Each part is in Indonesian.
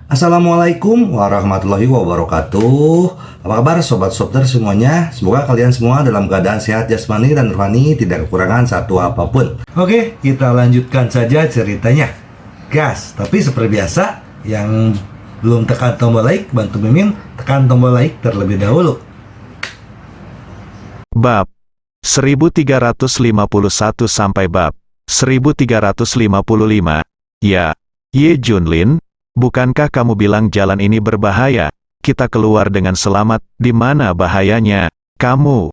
Assalamualaikum warahmatullahi wabarakatuh. Apa kabar sobat Sopter semuanya? Semoga kalian semua dalam keadaan sehat jasmani dan rohani, tidak kekurangan satu apapun. Oke, kita lanjutkan saja ceritanya. Gas, tapi seperti biasa, yang belum tekan tombol like, bantu Mimin tekan tombol like terlebih dahulu. Bab 1351 sampai bab 1355. Ya, Ye Junlin, bukankah kamu bilang jalan ini berbahaya? Kita keluar dengan selamat. Di mana bahayanya? Kamu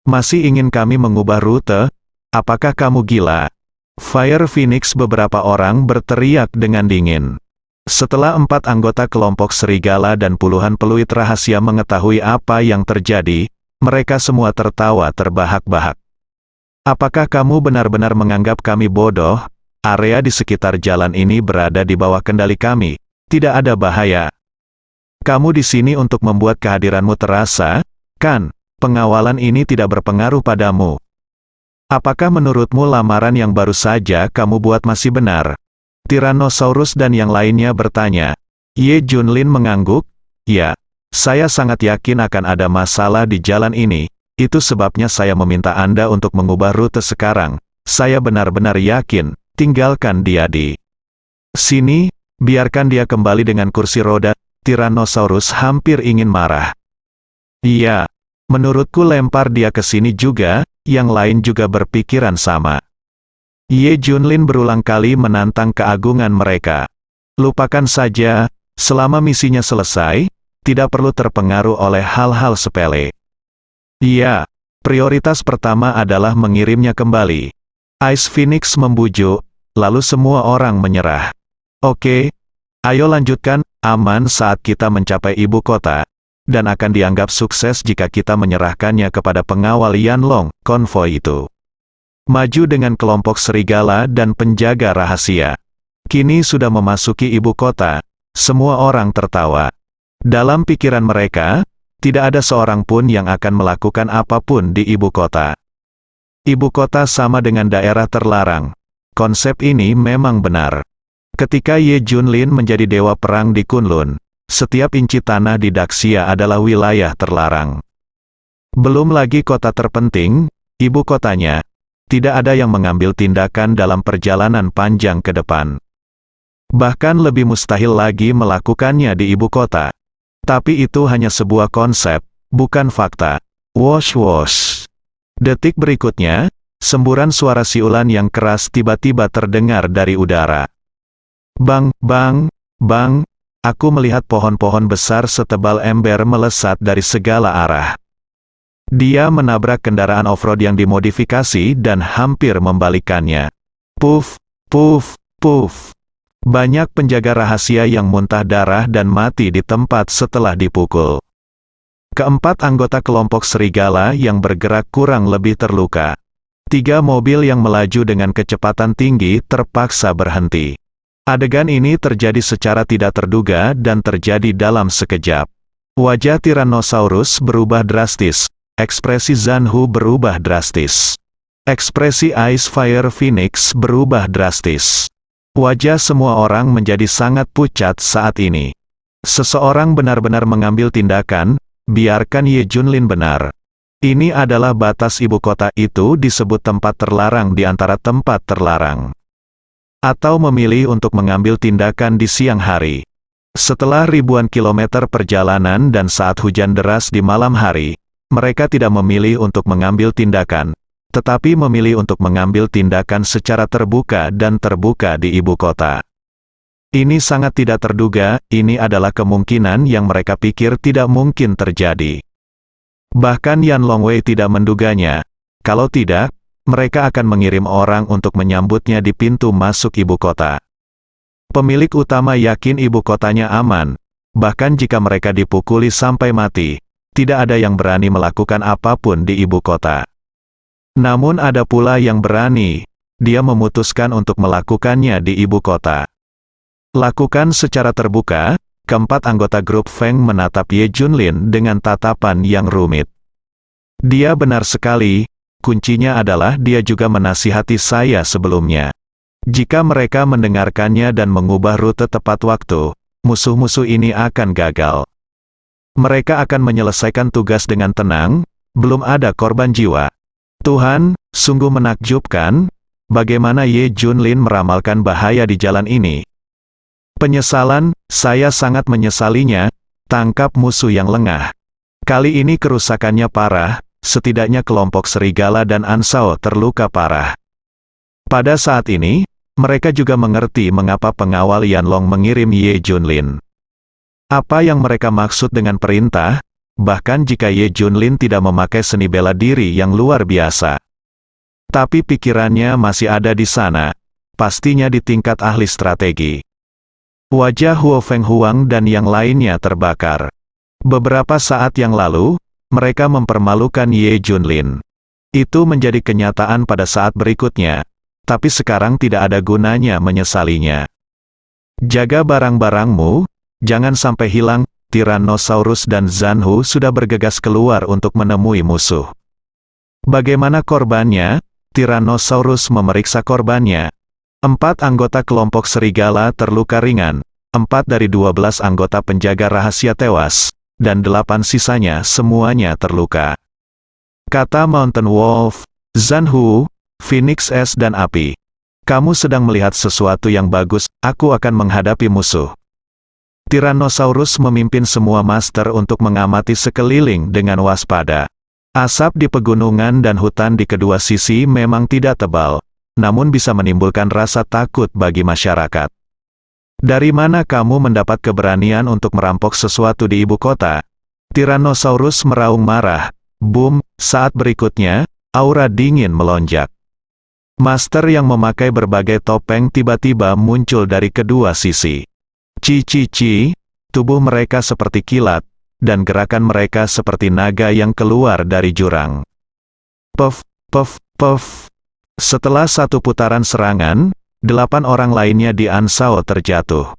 masih ingin kami mengubah rute? Apakah kamu gila? Fire Phoenix, beberapa orang berteriak dengan dingin. Setelah 4 anggota kelompok serigala dan puluhan peluit rahasia mengetahui apa yang terjadi, mereka semua tertawa terbahak-bahak. Apakah kamu benar-benar menganggap kami bodoh? Area di sekitar jalan ini berada di bawah kendali kami. Tidak ada bahaya. Kamu di sini untuk membuat kehadiranmu terasa, kan? Pengawalan ini tidak berpengaruh padamu. Apakah menurutmu lamaran yang baru saja kamu buat masih benar? Tyrannosaurus dan yang lainnya bertanya. Ye Junlin mengangguk. Ya, saya sangat yakin akan ada masalah di jalan ini. Itu sebabnya saya meminta Anda untuk mengubah rute sekarang. Saya benar-benar yakin. Tinggalkan dia di sini, biarkan dia kembali dengan kursi roda. Tyrannosaurus hampir ingin marah. Iya, menurutku lempar dia ke sini juga. Yang lain juga berpikiran sama. Ye Junlin berulang kali menantang keagungan mereka. Lupakan saja, selama misinya selesai, tidak perlu terpengaruh oleh hal-hal sepele. Iya, prioritas pertama adalah mengirimnya kembali. Ice Phoenix membujuk, lalu semua orang menyerah. Oke, ayo lanjutkan. Aman saat kita mencapai ibu kota, dan akan dianggap sukses jika kita menyerahkannya kepada pengawal Yanlong, konvoi itu. Maju dengan kelompok serigala dan penjaga rahasia. Kini sudah memasuki ibu kota, semua orang tertawa. Dalam pikiran mereka, tidak ada seorang pun yang akan melakukan apapun di ibu kota. Ibu kota sama dengan daerah terlarang. Konsep ini memang benar. Ketika Ye Junlin menjadi dewa perang di Kunlun, setiap inci tanah di Daxia adalah wilayah terlarang. Belum lagi kota terpenting, ibu kotanya, tidak ada yang mengambil tindakan dalam perjalanan panjang ke depan. Bahkan lebih mustahil lagi melakukannya di ibu kota. Tapi itu hanya sebuah konsep, bukan fakta. Wosh wosh. Detik berikutnya, semburan suara siulan yang keras tiba-tiba terdengar dari udara. Bang, bang, bang, aku melihat pohon-pohon besar setebal ember melesat dari segala arah. Dia menabrak kendaraan off-road yang dimodifikasi dan hampir membalikannya. Puff, puff, puff. Banyak penjaga rahasia yang muntah darah dan mati di tempat setelah dipukul. Keempat anggota kelompok serigala yang bergerak kurang lebih terluka. 3 mobil yang melaju dengan kecepatan tinggi terpaksa berhenti. Adegan ini terjadi secara tidak terduga dan terjadi dalam sekejap. Wajah Tyrannosaurus berubah drastis. Ekspresi Zanhu berubah drastis. Ekspresi Ice Fire Phoenix berubah drastis. Wajah semua orang menjadi sangat pucat saat ini. Seseorang benar-benar mengambil tindakan, biarkan Ye Junlin benar. Ini adalah batas ibu kota, itu disebut tempat terlarang di antara tempat terlarang. Atau memilih untuk mengambil tindakan di siang hari. Setelah ribuan kilometer perjalanan dan saat hujan deras di malam hari, mereka tidak memilih untuk mengambil tindakan, tetapi memilih untuk mengambil tindakan secara terbuka dan terbuka di ibu kota. Ini sangat tidak terduga, ini adalah kemungkinan yang mereka pikir tidak mungkin terjadi. Bahkan Yan Longwei tidak menduganya. Kalau tidak, mereka akan mengirim orang untuk menyambutnya di pintu masuk ibu kota. Pemilik utama yakin ibu kotanya aman, bahkan jika mereka dipukuli sampai mati, tidak ada yang berani melakukan apapun di ibu kota. Namun ada pula yang berani, dia memutuskan untuk melakukannya di ibu kota. Lakukan secara terbuka, keempat anggota grup Feng menatap Ye Junlin dengan tatapan yang rumit. Dia benar sekali, kuncinya adalah dia juga menasihati saya sebelumnya. Jika mereka mendengarkannya dan mengubah rute tepat waktu, musuh-musuh ini akan gagal. Mereka akan menyelesaikan tugas dengan tenang, belum ada korban jiwa. Tuhan, sungguh menakjubkan, bagaimana Ye Junlin meramalkan bahaya di jalan ini. Penyesalan, saya sangat menyesalinya, tangkap musuh yang lengah. Kali ini kerusakannya parah, setidaknya kelompok serigala dan Ansao terluka parah. Pada saat ini, mereka juga mengerti mengapa pengawal Yanlong mengirim Ye Junlin. Apa yang mereka maksud dengan perintah, bahkan jika Ye Junlin tidak memakai seni bela diri yang luar biasa. Tapi pikirannya masih ada di sana, pastinya di tingkat ahli strategi. Wajah Huo Feng Huang dan yang lainnya terbakar. Beberapa saat yang lalu, mereka mempermalukan Ye Junlin. Itu menjadi kenyataan pada saat berikutnya, tapi sekarang tidak ada gunanya menyesalinya. Jaga barang-barangmu, jangan sampai hilang. Tyrannosaurus dan Zanhu sudah bergegas keluar untuk menemui musuh. Bagaimana korbannya? Tyrannosaurus memeriksa korbannya. 4 anggota kelompok serigala terluka ringan, 4 dari 12 anggota penjaga rahasia tewas, dan 8 sisanya semuanya terluka. Kata Mountain Wolf, Zanhu, Phoenix S dan Api. Kamu sedang melihat sesuatu yang bagus, aku akan menghadapi musuh. Tyrannosaurus memimpin semua master untuk mengamati sekeliling dengan waspada. Asap di pegunungan dan hutan di kedua sisi memang tidak tebal, namun bisa menimbulkan rasa takut bagi masyarakat. Dari mana kamu mendapat keberanian untuk merampok sesuatu di ibu kota? Tyrannosaurus meraung marah. Boom, saat berikutnya, aura dingin melonjak. Master yang memakai berbagai topeng tiba-tiba muncul dari kedua sisi. Ci, tubuh mereka seperti kilat, dan gerakan mereka seperti naga yang keluar dari jurang. Puff, puff, puff. Setelah 1 putaran serangan, 8 orang lainnya di Ansao terjatuh.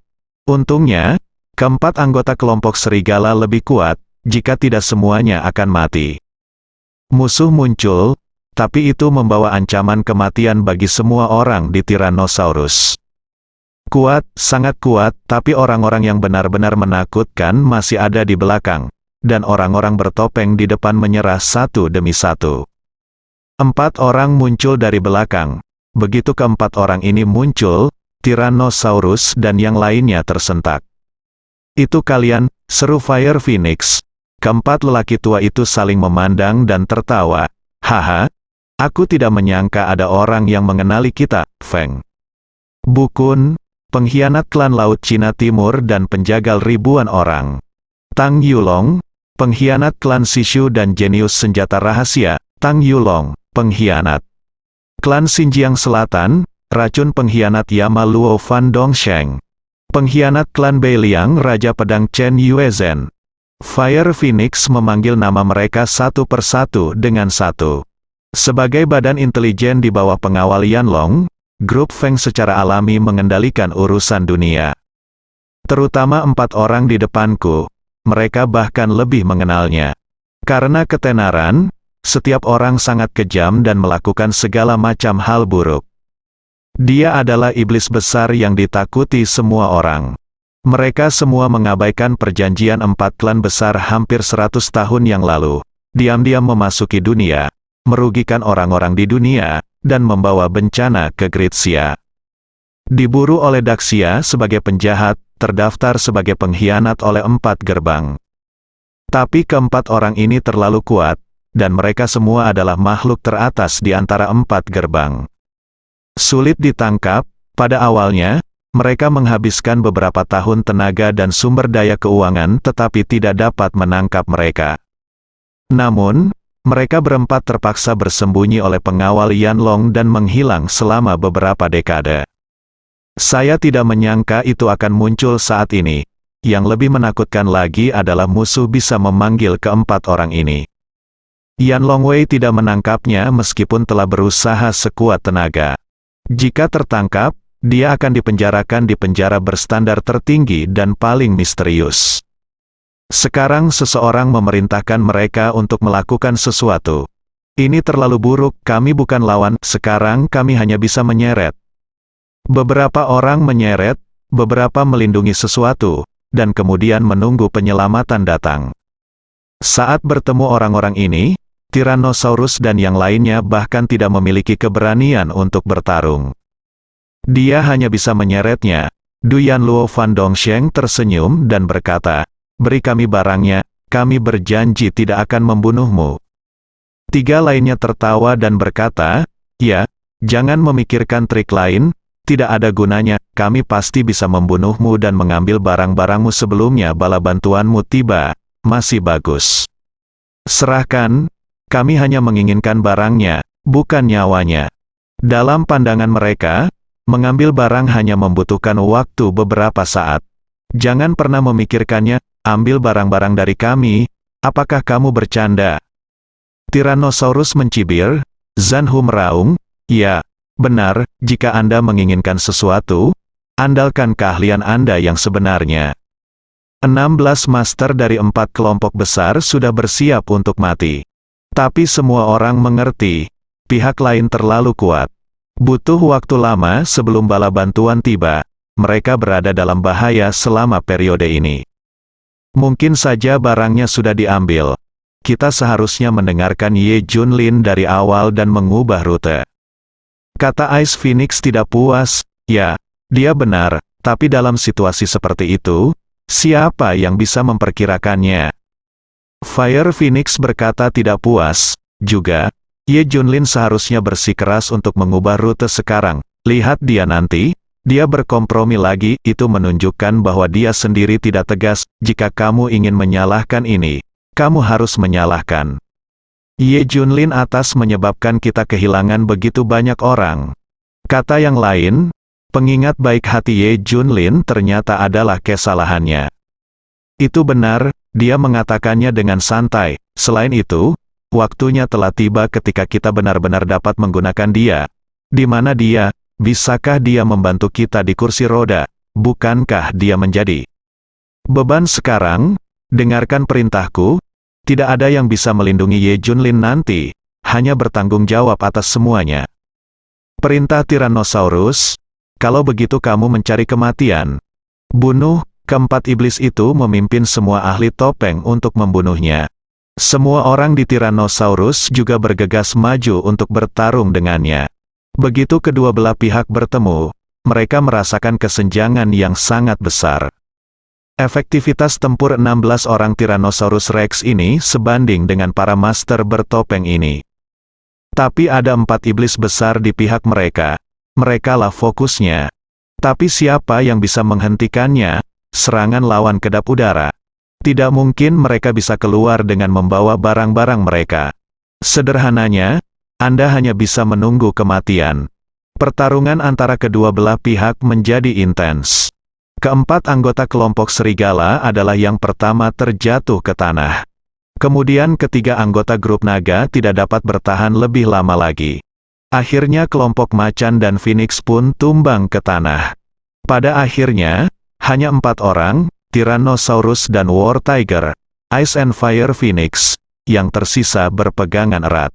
Untungnya, keempat anggota kelompok serigala lebih kuat, jika tidak semuanya akan mati. Musuh muncul, tapi itu membawa ancaman kematian bagi semua orang di Tyrannosaurus. Kuat, sangat kuat, tapi orang-orang yang benar-benar menakutkan masih ada di belakang, dan orang-orang bertopeng di depan menyerah satu demi satu. 4 orang muncul dari belakang. Begitu keempat orang ini muncul, Tyrannosaurus dan yang lainnya tersentak. Itu kalian, seru Fire Phoenix. Keempat lelaki tua itu saling memandang dan tertawa. Haha, aku tidak menyangka ada orang yang mengenali kita, Feng. Bukun, pengkhianat klan Laut Cina Timur dan penjagal ribuan orang. Tang Yulong, pengkhianat klan Sishu dan jenius senjata rahasia. Tang Yulong, pengkhianat. Klan Xinjiang Selatan, racun pengkhianat Yama Luo Fan Dongsheng. Pengkhianat klan Beiliang Raja Pedang Chen Yuezhen. Fire Phoenix memanggil nama mereka satu persatu dengan satu. Sebagai badan intelijen di bawah pengawal Yanlong, grup Feng secara alami mengendalikan urusan dunia. Terutama 4 orang di depanku, mereka bahkan lebih mengenalnya. Karena ketenaran, setiap orang sangat kejam dan melakukan segala macam hal buruk. Dia adalah iblis besar yang ditakuti semua orang. Mereka semua mengabaikan perjanjian 4 klan besar hampir 100 tahun yang lalu, diam-diam memasuki dunia, merugikan orang-orang di dunia, dan membawa bencana ke Gritsia. Diburu oleh Daxia sebagai penjahat, terdaftar sebagai pengkhianat oleh 4 gerbang. Tapi keempat orang ini terlalu kuat, dan mereka semua adalah makhluk teratas di antara 4 gerbang. Sulit ditangkap, pada awalnya, mereka menghabiskan beberapa tahun tenaga dan sumber daya keuangan tetapi tidak dapat menangkap mereka. Namun, mereka berempat terpaksa bersembunyi oleh pengawal Yanlong dan menghilang selama beberapa dekade. Saya tidak menyangka itu akan muncul saat ini. Yang lebih menakutkan lagi adalah musuh bisa memanggil keempat orang ini. Yanlong Wei tidak menangkapnya meskipun telah berusaha sekuat tenaga. Jika tertangkap, dia akan dipenjarakan di penjara berstandar tertinggi dan paling misterius. Sekarang seseorang memerintahkan mereka untuk melakukan sesuatu. Ini terlalu buruk, kami bukan lawan, sekarang kami hanya bisa menyeret. Beberapa orang menyeret, beberapa melindungi sesuatu, dan kemudian menunggu penyelamatan datang. Saat bertemu orang-orang ini, Tyrannosaurus dan yang lainnya bahkan tidak memiliki keberanian untuk bertarung. Dia hanya bisa menyeretnya. Duyan Luo Fan Dongsheng tersenyum dan berkata, "Beri kami barangnya, kami berjanji tidak akan membunuhmu." Tiga lainnya tertawa dan berkata, "Ya, jangan memikirkan trik lain, tidak ada gunanya, kami pasti bisa membunuhmu dan mengambil barang-barangmu sebelumnya bala bantuanmu tiba, masih bagus. Serahkan, kami hanya menginginkan barangnya, bukan nyawanya." Dalam pandangan mereka, mengambil barang hanya membutuhkan waktu beberapa saat. Jangan pernah memikirkannya, ambil barang-barang dari kami, apakah kamu bercanda? Tyrannosaurus mencibir, Zanhu meraung, "Ya, benar, jika Anda menginginkan sesuatu, andalkan keahlian Anda yang sebenarnya." 16 master dari 4 kelompok besar sudah bersiap untuk mati. Tapi semua orang mengerti, pihak lain terlalu kuat. Butuh waktu lama sebelum bala bantuan tiba, mereka berada dalam bahaya selama periode ini. Mungkin saja barangnya sudah diambil. Kita seharusnya mendengarkan Ye Junlin dari awal dan mengubah rute. Kata Ice Phoenix tidak puas, "Ya, dia benar, tapi dalam situasi seperti itu, siapa yang bisa memperkirakannya?" Fire Phoenix berkata tidak puas, juga, "Ye Junlin seharusnya bersikeras untuk mengubah rute sekarang. Lihat dia nanti, dia berkompromi lagi, itu menunjukkan bahwa dia sendiri tidak tegas. Jika kamu ingin menyalahkan ini, kamu harus menyalahkan Ye Junlin atas menyebabkan kita kehilangan begitu banyak orang." Kata yang lain, pengingat baik hati Ye Junlin ternyata adalah kesalahannya. Itu benar, dia mengatakannya dengan santai. Selain itu, waktunya telah tiba ketika kita benar-benar dapat menggunakan dia. Di mana dia? Bisakah dia membantu kita di kursi roda? Bukankah dia menjadi beban sekarang? Dengarkan perintahku. Tidak ada yang bisa melindungi Ye Junlin nanti, hanya bertanggung jawab atas semuanya. Perintah Tyrannosaurus, kalau begitu kamu mencari kematian. Bunuh. Keempat iblis itu memimpin semua ahli topeng untuk membunuhnya. Semua orang di Tyrannosaurus juga bergegas maju untuk bertarung dengannya. Begitu kedua belah pihak bertemu, mereka merasakan kesenjangan yang sangat besar. Efektivitas tempur 16 orang Tyrannosaurus Rex ini sebanding dengan para master bertopeng ini. Tapi ada 4 iblis besar di pihak mereka. Merekalah fokusnya. Tapi siapa yang bisa menghentikannya? Serangan lawan kedap udara. Tidak mungkin mereka bisa keluar dengan membawa barang-barang mereka. Sederhananya, Anda hanya bisa menunggu kematian. Pertarungan antara kedua belah pihak menjadi intens. Keempat anggota kelompok serigala adalah yang pertama terjatuh ke tanah. Kemudian ketiga anggota grup naga tidak dapat bertahan lebih lama lagi. Akhirnya kelompok macan dan phoenix pun tumbang ke tanah. Pada akhirnya, hanya 4 orang, Tyrannosaurus dan War Tiger, Ice and Fire Phoenix, yang tersisa berpegangan erat.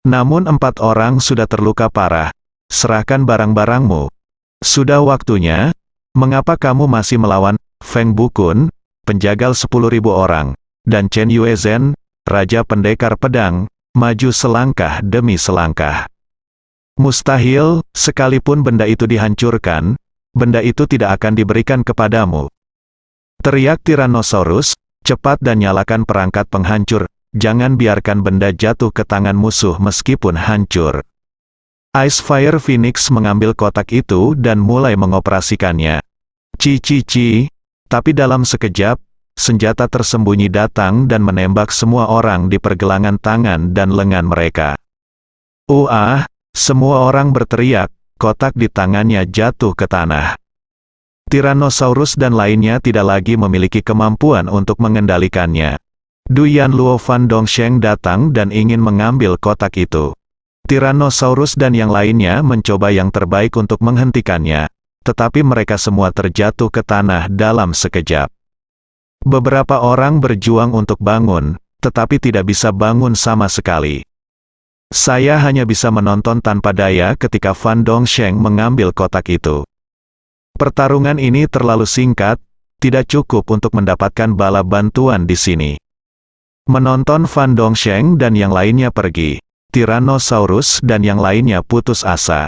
Namun 4 orang sudah terluka parah. Serahkan barang-barangmu. Sudah waktunya. Mengapa kamu masih melawan? Feng Bukun, penjagal 10.000 orang, dan Chen Yuezhen, Raja Pendekar Pedang, maju selangkah demi selangkah. Mustahil, sekalipun benda itu dihancurkan, benda itu tidak akan diberikan kepadamu. Teriak Tyrannosaurus, cepat dan nyalakan perangkat penghancur, jangan biarkan benda jatuh ke tangan musuh meskipun hancur. Ice Fire Phoenix mengambil kotak itu dan mulai mengoperasikannya. Ci, tapi dalam sekejap, senjata tersembunyi datang dan menembak semua orang di pergelangan tangan dan lengan mereka. Semua orang berteriak. Kotak di tangannya jatuh ke tanah. Tyrannosaurus dan lainnya tidak lagi memiliki kemampuan untuk mengendalikannya. Duyan Luo Fan Dongsheng datang dan ingin mengambil kotak itu. Tyrannosaurus dan yang lainnya mencoba yang terbaik untuk menghentikannya, tetapi mereka semua terjatuh ke tanah dalam sekejap. Beberapa orang berjuang untuk bangun, tetapi tidak bisa bangun sama sekali. Saya hanya bisa menonton tanpa daya ketika Fan Dongsheng mengambil kotak itu. Pertarungan ini terlalu singkat, tidak cukup untuk mendapatkan bala bantuan di sini. Menonton Fan Dongsheng dan yang lainnya pergi. Tyrannosaurus dan yang lainnya putus asa.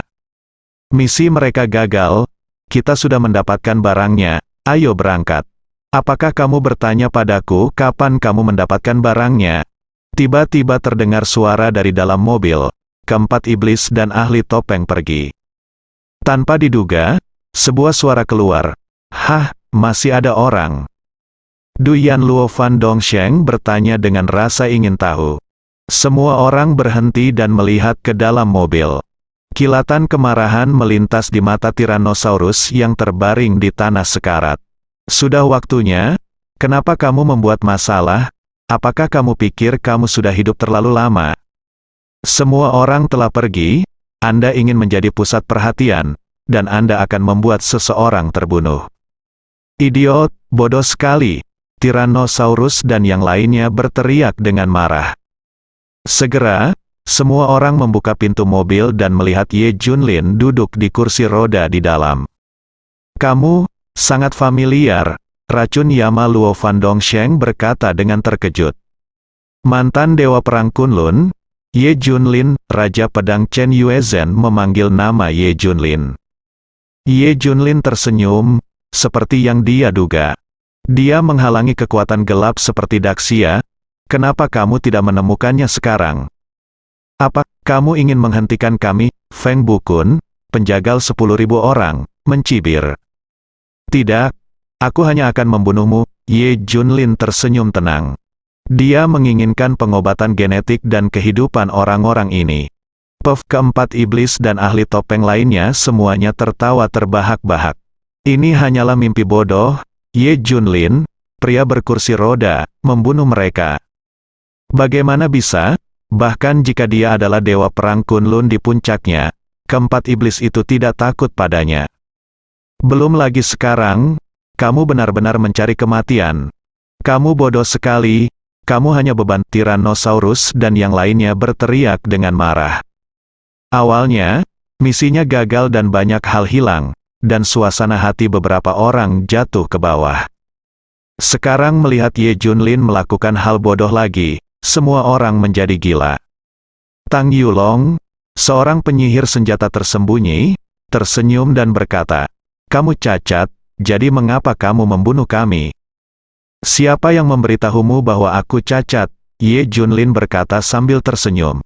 Misi mereka gagal, kita sudah mendapatkan barangnya, ayo berangkat. Apakah kamu bertanya padaku kapan kamu mendapatkan barangnya? Tiba-tiba terdengar suara dari dalam mobil. Keempat iblis dan ahli topeng pergi. Tanpa diduga, sebuah suara keluar. Hah, masih ada orang. Du Yanluo Fan Dongsheng bertanya dengan rasa ingin tahu. Semua orang berhenti dan melihat ke dalam mobil. Kilatan kemarahan melintas di mata Tyrannosaurus yang terbaring di tanah sekarat. Sudah waktunya, kenapa kamu membuat masalah? Apakah kamu pikir kamu sudah hidup terlalu lama? Semua orang telah pergi, Anda ingin menjadi pusat perhatian, dan Anda akan membuat seseorang terbunuh. Idiot, bodoh sekali. Tyrannosaurus dan yang lainnya berteriak dengan marah. Segera, semua orang membuka pintu mobil dan melihat Ye Junlin duduk di kursi roda di dalam. Kamu, sangat familiar, racun Yama Luo Fan Dongsheng berkata dengan terkejut. Mantan Dewa Perang Kunlun, Ye Junlin, Raja Pedang Chen Yuezhen memanggil nama Ye Junlin. Ye Junlin tersenyum, seperti yang dia duga. Dia menghalangi kekuatan gelap seperti Daxia. Kenapa kamu tidak menemukannya sekarang? Apa, kamu ingin menghentikan kami, Feng Bukun, penjagal 10.000 orang, mencibir. Tidak, aku hanya akan membunuhmu, Ye Junlin tersenyum tenang. Dia menginginkan pengobatan genetik dan kehidupan orang-orang ini. Keempat iblis dan ahli topeng lainnya semuanya tertawa terbahak-bahak. Ini hanyalah mimpi bodoh, Ye Junlin, pria berkursi roda, membunuh mereka. Bagaimana bisa? Bahkan jika dia adalah Dewa Perang Kunlun di puncaknya, keempat iblis itu tidak takut padanya. Belum lagi sekarang, kamu benar-benar mencari kematian. Kamu bodoh sekali, kamu hanya beban. Tyrannosaurus dan yang lainnya berteriak dengan marah. Awalnya, misinya gagal dan banyak hal hilang, dan suasana hati beberapa orang jatuh ke bawah. Sekarang melihat Ye Junlin melakukan hal bodoh lagi, semua orang menjadi gila. Tang Yulong, seorang penyihir senjata tersembunyi, tersenyum dan berkata, kamu cacat, jadi mengapa kamu membunuh kami? Siapa yang memberitahumu bahwa aku cacat? Ye Junlin berkata sambil tersenyum.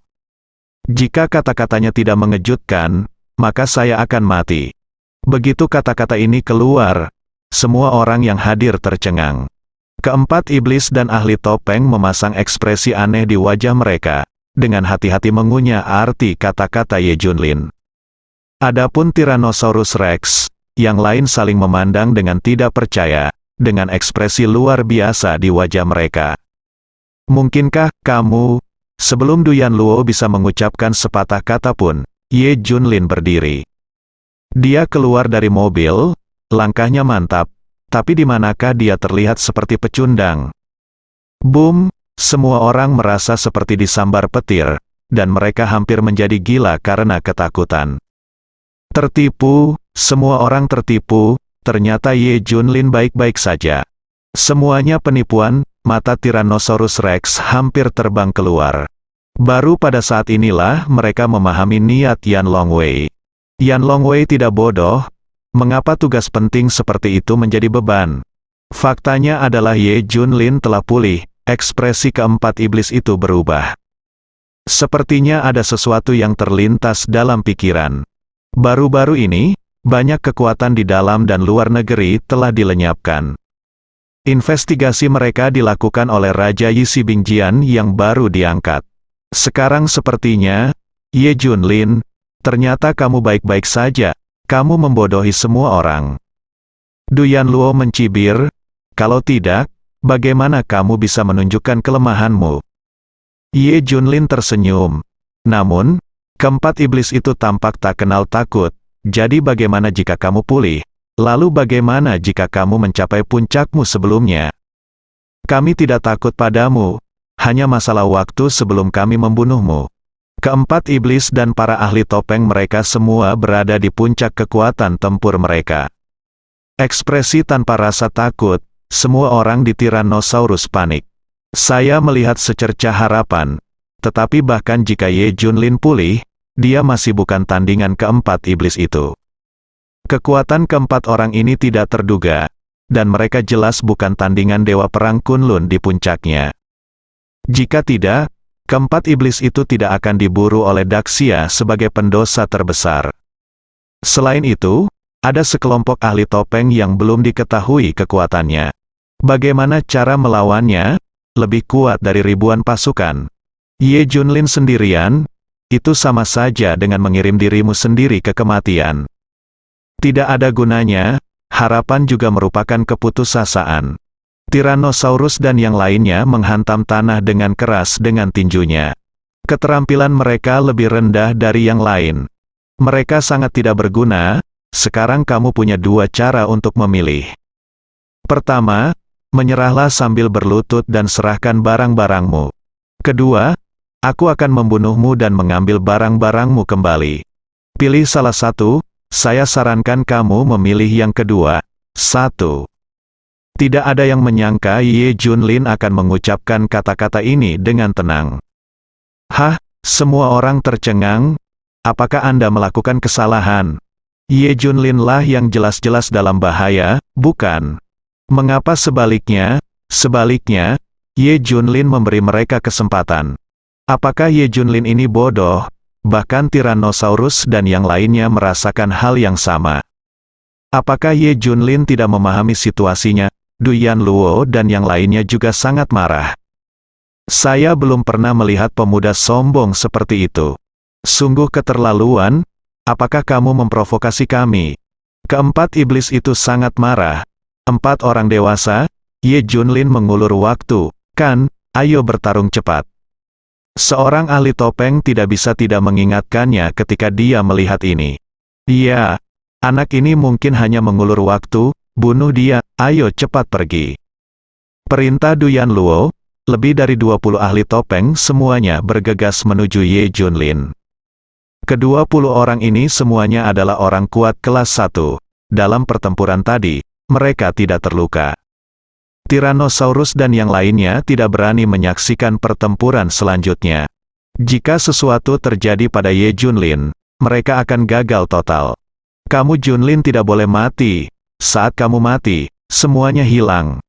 Jika kata-katanya tidak mengejutkan, maka saya akan mati. Begitu kata-kata ini keluar, semua orang yang hadir tercengang. Keempat iblis dan ahli topeng memasang ekspresi aneh di wajah mereka, dengan hati-hati mengunyah arti kata-kata Ye Junlin. Adapun Tyrannosaurus Rex, yang lain saling memandang dengan tidak percaya, dengan ekspresi luar biasa di wajah mereka. Mungkinkah kamu, sebelum Du Yanluo bisa mengucapkan sepatah kata pun, Ye Junlin berdiri. Dia keluar dari mobil, langkahnya mantap, tapi di manakah dia terlihat seperti pecundang. Boom, semua orang merasa seperti disambar petir, dan mereka hampir menjadi gila karena ketakutan. Tertipu, semua orang tertipu, ternyata Ye Junlin baik-baik saja. Semuanya penipuan, mata Tyrannosaurus Rex hampir terbang keluar. Baru pada saat inilah mereka memahami niat Yan Longwei. Yan Longwei tidak bodoh, mengapa tugas penting seperti itu menjadi beban? Faktanya adalah Ye Junlin telah pulih, ekspresi keempat iblis itu berubah. Sepertinya ada sesuatu yang terlintas dalam pikiran. Baru-baru ini, banyak kekuatan di dalam dan luar negeri telah dilenyapkan. Investigasi mereka dilakukan oleh Raja Yisi Bingjian yang baru diangkat. Sekarang sepertinya, Ye Junlin, ternyata kamu baik-baik saja, kamu membodohi semua orang. Du Yanluo mencibir, kalau tidak, bagaimana kamu bisa menunjukkan kelemahanmu? Ye Junlin tersenyum. Namun, keempat iblis itu tampak tak kenal takut, jadi bagaimana jika kamu pulih? Lalu bagaimana jika kamu mencapai puncakmu sebelumnya? Kami tidak takut padamu, hanya masalah waktu sebelum kami membunuhmu. Keempat iblis dan para ahli topeng mereka semua berada di puncak kekuatan tempur mereka. Ekspresi tanpa rasa takut, semua orang di Tyrannosaurus panik. Saya melihat secercah harapan, tetapi bahkan jika Ye Junlin pulih, dia masih bukan tandingan keempat iblis itu. Kekuatan keempat orang ini tidak terduga, dan mereka jelas bukan tandingan Dewa Perang Kunlun di puncaknya. Jika tidak, keempat iblis itu tidak akan diburu oleh Daxia sebagai pendosa terbesar. Selain itu, ada sekelompok ahli topeng yang belum diketahui kekuatannya. Bagaimana cara melawannya? Lebih kuat dari ribuan pasukan. Ye Junlin sendirian, itu sama saja dengan mengirim dirimu sendiri ke kematian. Tidak ada gunanya, harapan juga merupakan keputusasaan. Tyrannosaurus dan yang lainnya menghantam tanah dengan keras dengan tinjunya. Keterampilan mereka lebih rendah dari yang lain. Mereka sangat tidak berguna. Sekarang kamu punya dua cara untuk memilih. Pertama, menyerahlah sambil berlutut dan serahkan barang-barangmu. Kedua, aku akan membunuhmu dan mengambil barang-barangmu kembali. Pilih salah satu, saya sarankan kamu memilih yang kedua. 1. Tidak ada yang menyangka Ye Junlin akan mengucapkan kata-kata ini dengan tenang. Hah, semua orang tercengang? Apakah Anda melakukan kesalahan? Ye Junlin lah yang jelas-jelas dalam bahaya, bukan? Mengapa sebaliknya? Sebaliknya, Ye Junlin memberi mereka kesempatan. Apakah Ye Junlin ini bodoh? Bahkan Tyrannosaurus dan yang lainnya merasakan hal yang sama. Apakah Ye Junlin tidak memahami situasinya? Du Yanluo dan yang lainnya juga sangat marah. Saya belum pernah melihat pemuda sombong seperti itu. Sungguh keterlaluan. Apakah kamu memprovokasi kami? Keempat iblis itu sangat marah. 4 orang dewasa, Ye Junlin mengulur waktu, kan, ayo bertarung cepat. Seorang ahli topeng tidak bisa tidak mengingatkannya ketika dia melihat ini. Iya, anak ini mungkin hanya mengulur waktu, bunuh dia, ayo cepat pergi. Perintah Du Yanluo, lebih dari 20 ahli topeng semuanya bergegas menuju Ye Junlin. Ke-20 orang ini semuanya adalah orang kuat kelas 1. Dalam pertempuran tadi, mereka tidak terluka. Tyrannosaurus dan yang lainnya tidak berani menyaksikan pertempuran selanjutnya. Jika sesuatu terjadi pada Ye Junlin, mereka akan gagal total. Kamu Junlin tidak boleh mati. Saat kamu mati, semuanya hilang.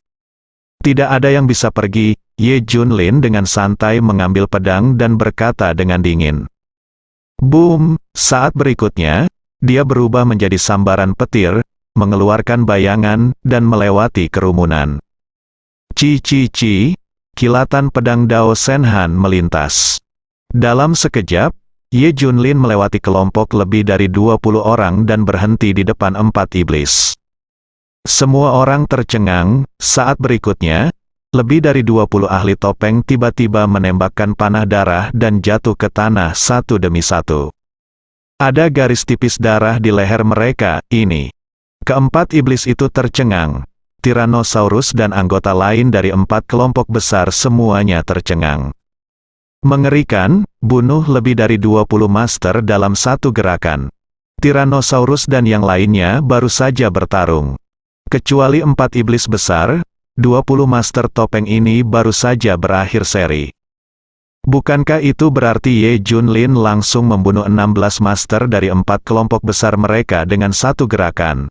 Tidak ada yang bisa pergi. Ye Junlin dengan santai mengambil pedang dan berkata dengan dingin. Boom! Saat berikutnya, dia berubah menjadi sambaran petir, mengeluarkan bayangan, dan melewati kerumunan. Ci, kilatan pedang Dao Senhan melintas. Dalam sekejap, Ye Junlin melewati kelompok lebih dari 20 orang dan berhenti di depan 4 iblis. Semua orang tercengang. Saat berikutnya, lebih dari 20 ahli topeng tiba-tiba menembakkan panah darah dan jatuh ke tanah satu demi satu. Ada garis tipis darah di leher mereka, ini. Keempat iblis itu tercengang. Tyrannosaurus dan anggota lain dari 4 kelompok besar semuanya tercengang. Mengerikan, bunuh lebih dari 20 master dalam satu gerakan. Tyrannosaurus dan yang lainnya baru saja bertarung. Kecuali 4 iblis besar, 20 master topeng ini baru saja berakhir seri. Bukankah itu berarti Ye Junlin langsung membunuh 16 master dari 4 kelompok besar mereka dengan satu gerakan?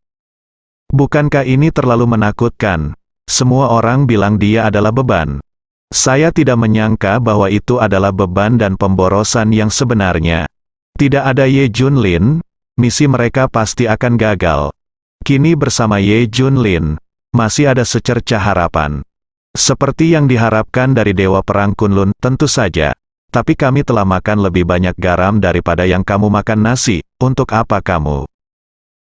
Bukankah ini terlalu menakutkan? Semua orang bilang dia adalah beban. Saya tidak menyangka bahwa itu adalah beban dan pemborosan yang sebenarnya. Tidak ada Ye Junlin, misi mereka pasti akan gagal. Kini bersama Ye Junlin, masih ada secercah harapan. Seperti yang diharapkan dari Dewa Perang Kunlun, tentu saja. Tapi kami telah makan lebih banyak garam daripada yang kamu makan nasi, untuk apa kamu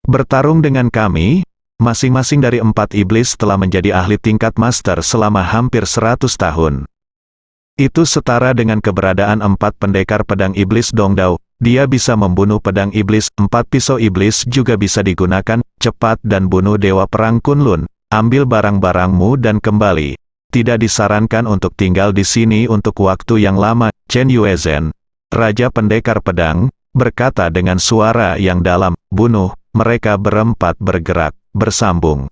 bertarung dengan kami? Masing-masing dari 4 iblis telah menjadi ahli tingkat master selama hampir 100 tahun. Itu setara dengan keberadaan 4 pendekar pedang iblis Dongdao. Dia bisa membunuh pedang iblis, 4 pisau iblis juga bisa digunakan, cepat dan bunuh Dewa Perang Kunlun. Ambil barang-barangmu dan kembali. Tidak disarankan untuk tinggal di sini untuk waktu yang lama. Chen Yuezhen, Raja Pendekar Pedang, berkata dengan suara yang dalam, bunuh. Mereka berempat bergerak. bersambung.